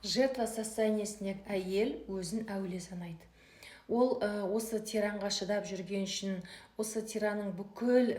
Жертва состояниесіне әйел өзін әулие санайды. Ол осы тиранға шыдап жүрген үшін, осы тиранның бүкіл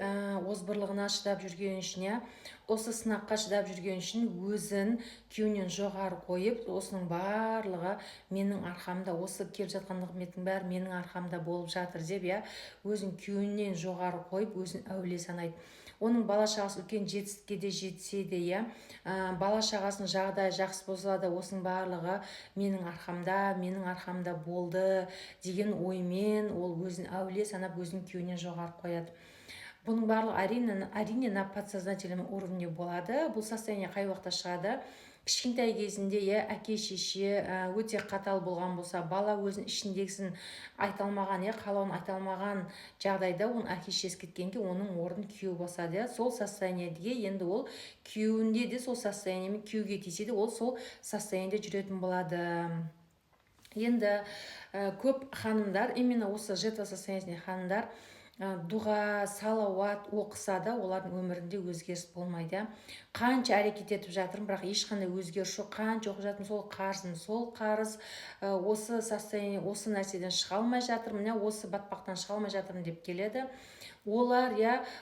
озбырлығына шыдап жүрген үшін, осы сынаққа шыдап жүрген үшін өзін күйеуінен жоғары қойып, осының барлығы менің арқамда, осы келіп жатқан нығметтің бәрі менің арқамда болып жатыр деп, өзін күйеуінен жоғары қойып, өзін әулие санайды. Оның бала-шағасы үлкен жетістікке де жетсе де, бала-шағасының жағдайы жақсы болса да, осының барлығы менің арқамда болды деген оймен ол өзін әулие санап, өзін күйеуінен жоғары қояды. Бұның барлығы әрине на подсознательном уровне болады. Бұл состояние қай уақытта шығады? Кішкентай кезінде әке-шеше өте қатал болған болса, бала өзінің ішіндегісін айта алмаған, қалауын айта алмаған жағдайда оның әке-шешесі кеткенде оның орнын күйеу басады. Сол состояниеге енді ол күйеуінде де сол состояниемен күйеуге тисе де ол сол состояниеде жүретін болады. Енді көп ханымдар, именно осы жертва состояниесіне ханымдар дұға, салауат оқыса да, олардың өмірінде өзгеріс болмайды. Қанша әрекет етіп жатырмын, бірақ ешқандай өзгеріс жоқ. Қанша оқып жатырмын, сол қарыз, осы состояние, осы нәрседен шыға алмай жатырмын, осы батпақтан шыға алмай жатырмын деп келеді. Олар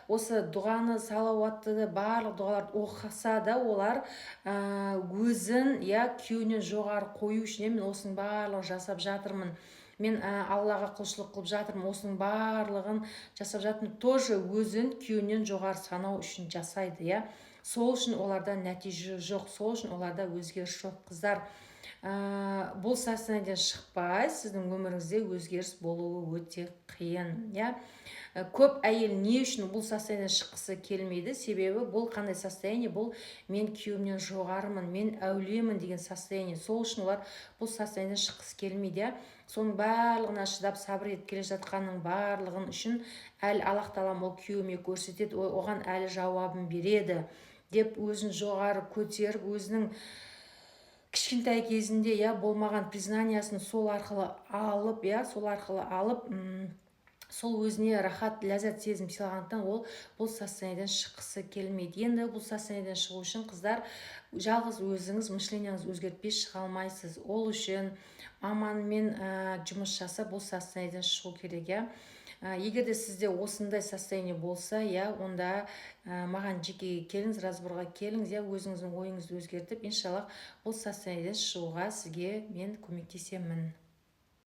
осы дұғаны, салауатты, барлық дұғаларды оқыса да, олар өзін күйеуінен жоғары қою үшін мен осының барлығын жасап жатырмын, мен Аллаға құлшылық қылып жатырмын, осының барлығын жасап жатырмын, тоже өзін күйеуінен жоғары санау үшін жасайды. Сол үшін оларда нәтиже жоқ, сол үшін оларда өзгеріс жоқ. Қыздар, бұл состояниеден шықпай, сіздің өміріңізде өзгеріс болуы өте қиын. Көп әйел не үшін бұл состояниеден шыққысы келмейді? Себебі бұл қандай состояние? Бұл мен күйеуімнен жоғарымын, мен әулиемін деген состояние. Сол үшін олар бұл состояниеден шыққысы келмейді. Соның барлығына шыдап сабыр етіп келе жатқанның барлығын үшін әлі Аллах тағала ол күйеуіме көрсетеді, оған әлі жауабын береді деп өзін жоғары көтеріп, өзінің кішкентай кезінде болмаған признаниясын сол арқылы алып, сол өзіне рахат, ләззат сезім сыйлағандықтан ол бұл состояниеден шыққысы келмейді. Енді бұл состояниеден шығу үшін, қыздар, жалғыз өзіңіз мышленияңызды өзгертпей шыға алмайсыз. Ол үшін маманмен жұмыс жасап бұл состояниеден шығу керек. Егер де сізде осындай состояние болса, онда маған жеке келіңіз, разборға келіңіз, өзіңіздің ойыңызды өзгертіп, иншаллах бұл состояниеден шығуға сізге мен көмектесемін.